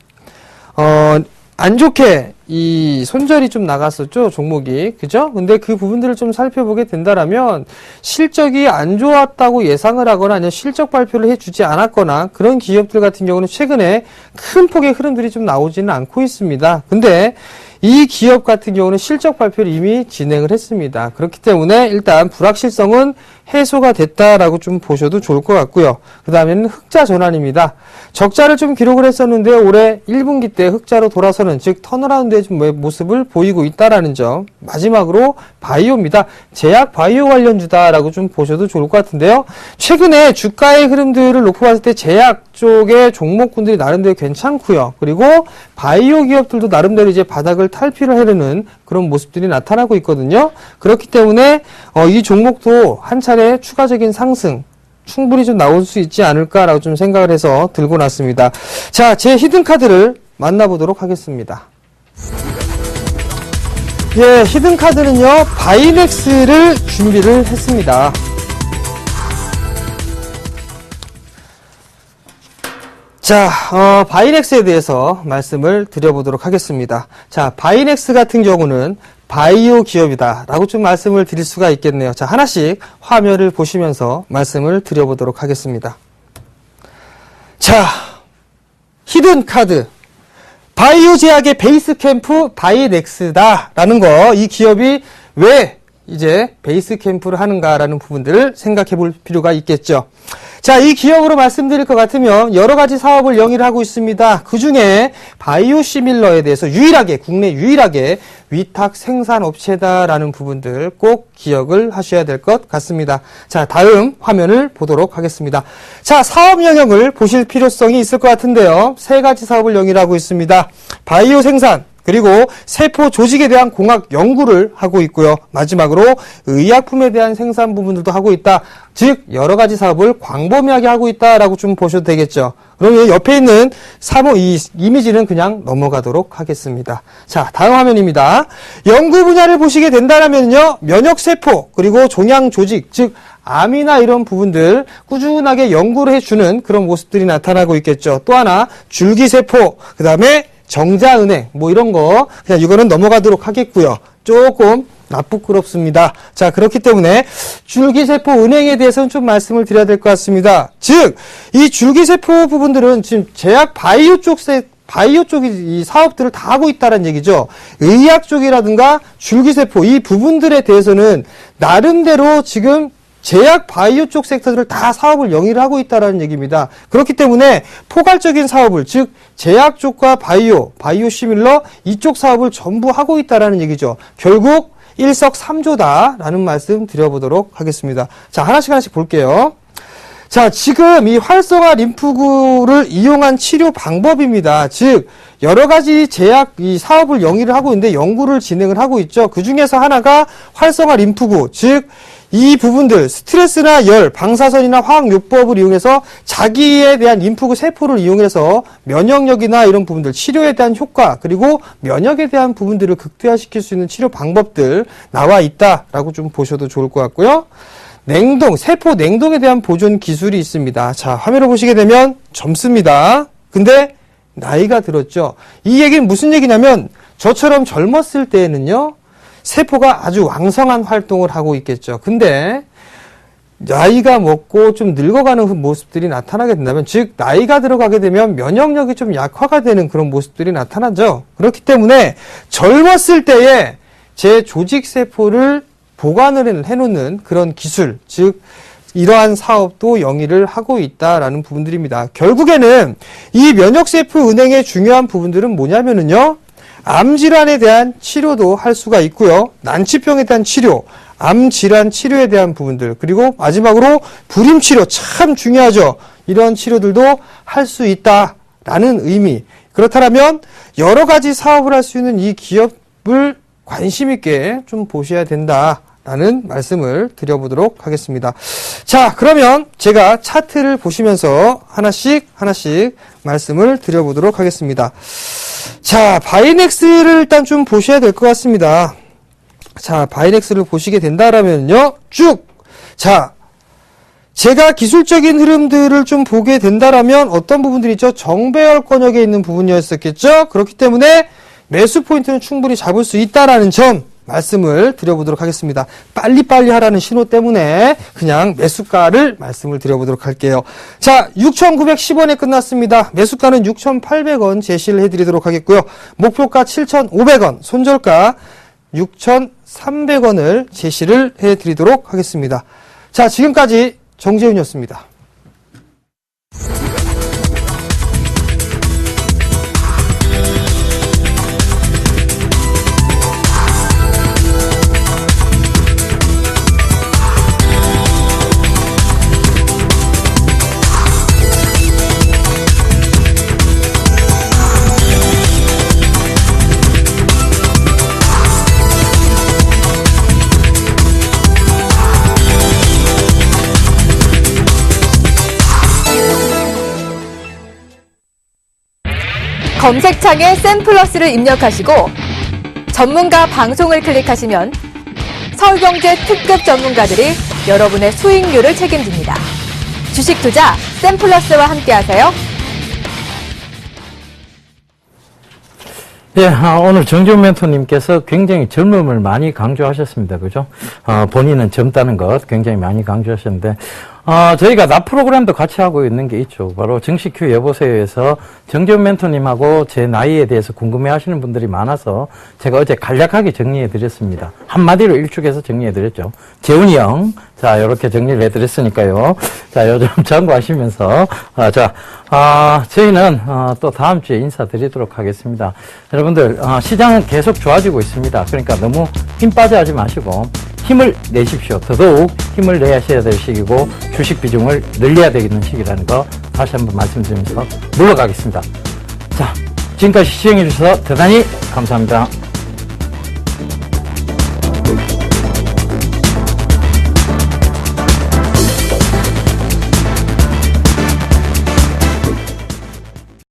안 좋게 이 손절이 좀 나갔었죠, 종목이. 그죠? 근데 그 부분들을 좀 살펴보게 된다라면 실적이 안 좋았다고 예상을 하거나 아니면 실적 발표를 해주지 않았거나 그런 기업들 같은 경우는 최근에 큰 폭의 흐름들이 좀 나오지는 않고 있습니다. 근데 이 기업 같은 경우는 실적 발표를 이미 진행을 했습니다. 그렇기 때문에 일단 불확실성은 해소가 됐다라고 좀 보셔도 좋을 것 같고요. 그 다음에는 흑자 전환입니다. 적자를 좀 기록을 했었는데 올해 1분기 때 흑자로 돌아서는, 즉 턴어라운드의 좀 모습을 보이고 있다라는 점. 마지막으로 바이오입니다. 제약 바이오 관련주다라고 좀 보셔도 좋을 것 같은데요. 최근에 주가의 흐름들을 놓고 봤을 때 제약 쪽의 종목군들이 나름대로 괜찮고요. 그리고 바이오 기업들도 나름대로 이제 바닥을 탈피를 하려는 그런 모습들이 나타나고 있거든요. 그렇기 때문에 이 종목도 한 차례 추가적인 상승 충분히 좀 나올 수 있지 않을까라고 좀 생각을 해서 들고 났습니다. 자, 제 히든카드를 만나보도록 하겠습니다. 예, 히든카드는요, 바이넥스를 준비를 했습니다. 자, 바이넥스에 대해서 말씀을 드려보도록 하겠습니다. 자, 바이넥스 같은 경우는 바이오 기업이다 라고 좀 말씀을 드릴 수가 있겠네요. 자, 하나씩 화면을 보시면서 말씀을 드려보도록 하겠습니다. 자, 히든카드 바이오 제약의 베이스 캠프 바이넥스다 라는 거, 이 기업이 왜 이제 베이스 캠프를 하는가라는 부분들을 생각해 볼 필요가 있겠죠. 자, 이 기업으로 말씀드릴 것 같으면 여러 가지 사업을 영위를 하고 있습니다. 그 중에 바이오시밀러에 대해서 국내 유일하게 위탁 생산업체다라는 부분들 꼭 기억을 하셔야 될 것 같습니다. 자, 다음 화면을 보도록 하겠습니다. 자, 사업 영역을 보실 필요성이 있을 것 같은데요. 세 가지 사업을 영위를 하고 있습니다. 바이오 생산, 그리고 세포 조직에 대한 공학 연구를 하고 있고요. 마지막으로 의약품에 대한 생산 부분들도 하고 있다. 즉 여러 가지 사업을 광범위하게 하고 있다라고 좀 보셔도 되겠죠. 그럼 옆에 있는 이 이미지는 그냥 넘어가도록 하겠습니다. 자, 다음 화면입니다. 연구 분야를 보시게 된다면요, 면역세포 그리고 종양 조직, 즉 암이나 이런 부분들 꾸준하게 연구를 해주는 그런 모습들이 나타나고 있겠죠. 또 하나 줄기세포, 그 다음에 정자은행 뭐 이런 거 그냥 이거는 넘어가도록 하겠고요. 조금 부끄럽습니다. 자, 그렇기 때문에 줄기세포 은행에 대해서는 좀 말씀을 드려야 될 것 같습니다. 즉, 이 줄기세포 부분들은 지금 제약 바이오 쪽이 이 사업들을 다 하고 있다는 얘기죠. 의학 쪽이라든가 줄기세포 이 부분들에 대해서는 나름대로 지금 제약 바이오 쪽 섹터들을 다 사업을 영위를 하고 있다는 얘기입니다. 그렇기 때문에 포괄적인 사업을 즉 제약 쪽과 바이오 시밀러 이쪽 사업을 전부 하고 있다는 얘기죠. 결국 일석삼조다라는 말씀 드려보도록 하겠습니다. 자, 하나씩 볼게요. 자, 지금 이 활성화 림프구를 이용한 치료 방법입니다. 즉, 여러 가지 제약, 이 사업을 영위를 하고 있는데 연구를 진행을 하고 있죠. 그 중에서 하나가 활성화 림프구, 즉, 이 부분들, 스트레스나 열, 방사선이나 화학요법을 이용해서 자기에 대한 림프구 세포를 이용해서 면역력이나 이런 부분들, 치료에 대한 효과, 그리고 면역에 대한 부분들을 극대화시킬 수 있는 치료 방법들 나와 있다라고 좀 보셔도 좋을 것 같고요. 세포 냉동에 대한 보존 기술이 있습니다. 자, 화면을 보시게 되면 젊습니다. 근데 나이가 들었죠. 이 얘기는 무슨 얘기냐면 저처럼 젊었을 때에는요. 세포가 아주 왕성한 활동을 하고 있겠죠. 근데 나이가 먹고 좀 늙어가는 모습들이 나타나게 된다면 즉 나이가 들어가게 되면 면역력이 좀 약화가 되는 그런 모습들이 나타나죠. 그렇기 때문에 젊었을 때에 제 조직세포를 보관을 해놓는 그런 기술, 즉 이러한 사업도 영위를 하고 있다라는 부분들입니다. 결국에는 이 면역세포 은행의 중요한 부분들은 뭐냐면은요. 암질환에 대한 치료도 할 수가 있고요. 난치병에 대한 치료, 암질환 치료에 대한 부분들, 그리고 마지막으로 불임치료 참 중요하죠. 이런 치료들도 할 수 있다라는 의미. 그렇다면 여러 가지 사업을 할 수 있는 이 기업을 관심 있게 좀 보셔야 된다라는 말씀을 드려보도록 하겠습니다. 자, 그러면 제가 차트를 보시면서 하나씩 말씀을 드려보도록 하겠습니다. 자, 바이넥스를 일단 좀 보셔야 될 것 같습니다. 자, 바이넥스를 보시게 된다라면요, 쭉! 자, 제가 기술적인 흐름들을 좀 보게 된다라면 어떤 부분들이 있죠? 정배열권역에 있는 부분이었었겠죠? 그렇기 때문에 매수 포인트는 충분히 잡을 수 있다라는 점 말씀을 드려보도록 하겠습니다. 빨리빨리 하라는 신호 때문에 그냥 매수가를 말씀을 드려보도록 할게요. 자, 6,910원에 끝났습니다. 매수가는 6,800원 제시를 해드리도록 하겠고요. 목표가 7,500원, 손절가 6,300원을 제시를 해드리도록 하겠습니다. 자, 지금까지 정재훈이었습니다. 검색창에 샘플러스를 입력하시고 전문가 방송을 클릭하시면 서울경제 특급 전문가들이 여러분의 수익률을 책임집니다. 주식 투자 샘플러스와 함께하세요. 예, 오늘 정재훈 멘토님께서 굉장히 젊음을 많이 강조하셨습니다. 그죠? 본인은 젊다는 것 굉장히 많이 강조하셨는데, 저희가 납 프로그램도 같이 하고 있는 게 있죠. 바로 정식 큐 여보세요에서 정재훈 멘토님하고 제 나이에 대해서 궁금해 하시는 분들이 많아서 제가 어제 간략하게 정리해 드렸습니다. 한마디로 일축해서 정리해 드렸죠. 재훈이 형. 자, 이렇게 정리를 해 드렸으니까요. 자, 요즘 참고하시면서, 저희는, 또 다음 주에 인사드리도록 하겠습니다. 여러분들, 시장은 계속 좋아지고 있습니다. 그러니까 너무 힘 빠져 하지 마시고, 힘을 내십시오. 더더욱 힘을 내셔야 될 시기고 주식 비중을 늘려야 되는 시기라는 거 다시 한번 말씀드리면서 물러가겠습니다. 자, 지금까지 시청해 주셔서 대단히 감사합니다.